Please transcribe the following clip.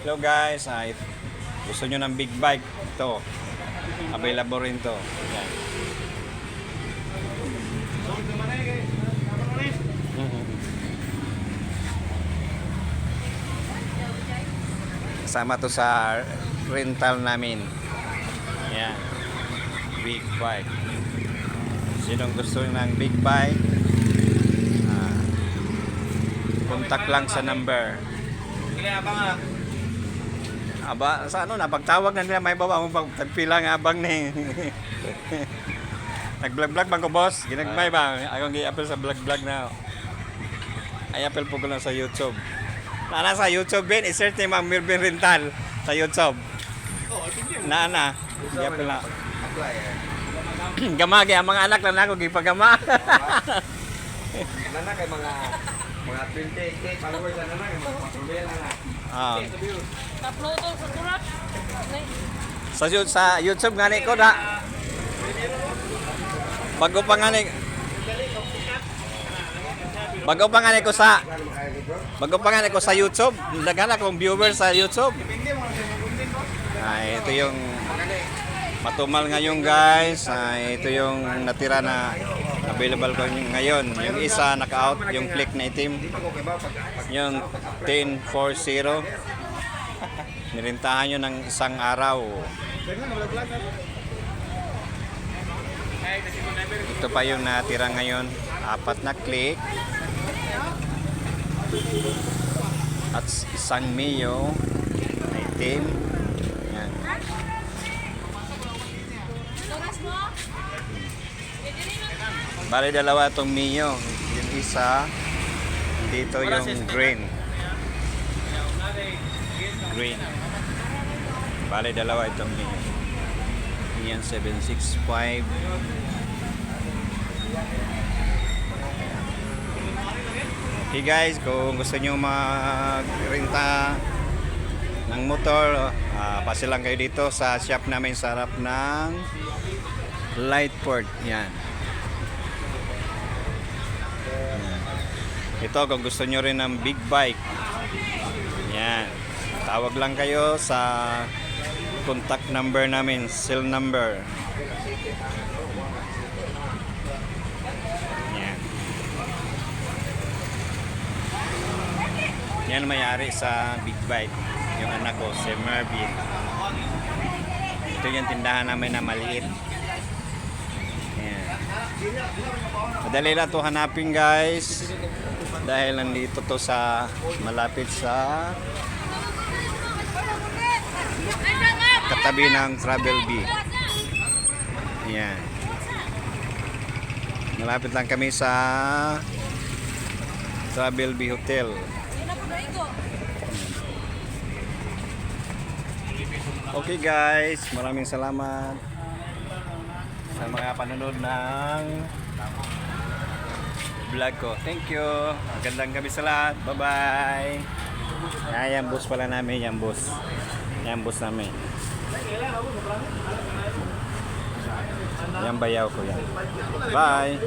Hello guys, gusto nyo ng big bike? Ito, available rin to. Yan. Kasama to sa rental namin. Yan, big bike. Sinong gusto ng big bike? Contact lang sa number. Aba, sa ano na, pagtawag na nila may baba mo pagpila nga abang ni. Nag-vlog-vlog bang ko, boss? Ginagmay ba? Akong gi-apple sa vlog-vlog na. Ay, apple po ko lang sa YouTube. Nana sa YouTube din, i-search ni Mang Melvin Rental sa YouTube. Nana, gi-apple na. Gamagi, ang mga anak lang ako, gipagama. Nana kay mga 20k followers na nana kay mga patuloy na na. Upload sa surat. Sa YouTube nga ni ko na. Bago pa nga ni ko sa YouTube. Daghan akong viewers sa YouTube. Ito yung matumal ngayon guys. Ito yung natira na available ko ngayon. Yung isa naka-out, yung click na itim. Yung 1040. Nirintahan nyo ng isang araw. Ito pa yung natira ngayon. 4 na click. At isang Mio na itim. Yan. Bali dalawa itong Mio. Yung isa, dito yung green. Green. Bali dalawa itong Mio. Yan 765. Okay guys, kung gusto nyo magrenta ng motor, pasilang kayo dito sa shop namin sa harap ng Lightport. Yan. Ito kung gusto nyo rin ng big bike. Yan. Tawag lang kayo sa contact number namin, cell number. Yan. Yan may-ari sa big bike. Yung anak ko, si Marvin. Ito yung tindahan namin na maliit. Yan. Madali lang ito hanapin guys. Dahil nandito to sa malapit sa katabi ng Travel Bee. Yan. Malapit lang kami sa Travel Bee Hotel. Okay guys, maraming salamat sa mga panonood ng vlog ko. Thank you. Magandang gabi sa lahat. Bye-bye. Yan boss pala namin. Yan boss. Yan boss namin. Yan bayaw ko yan. Bye.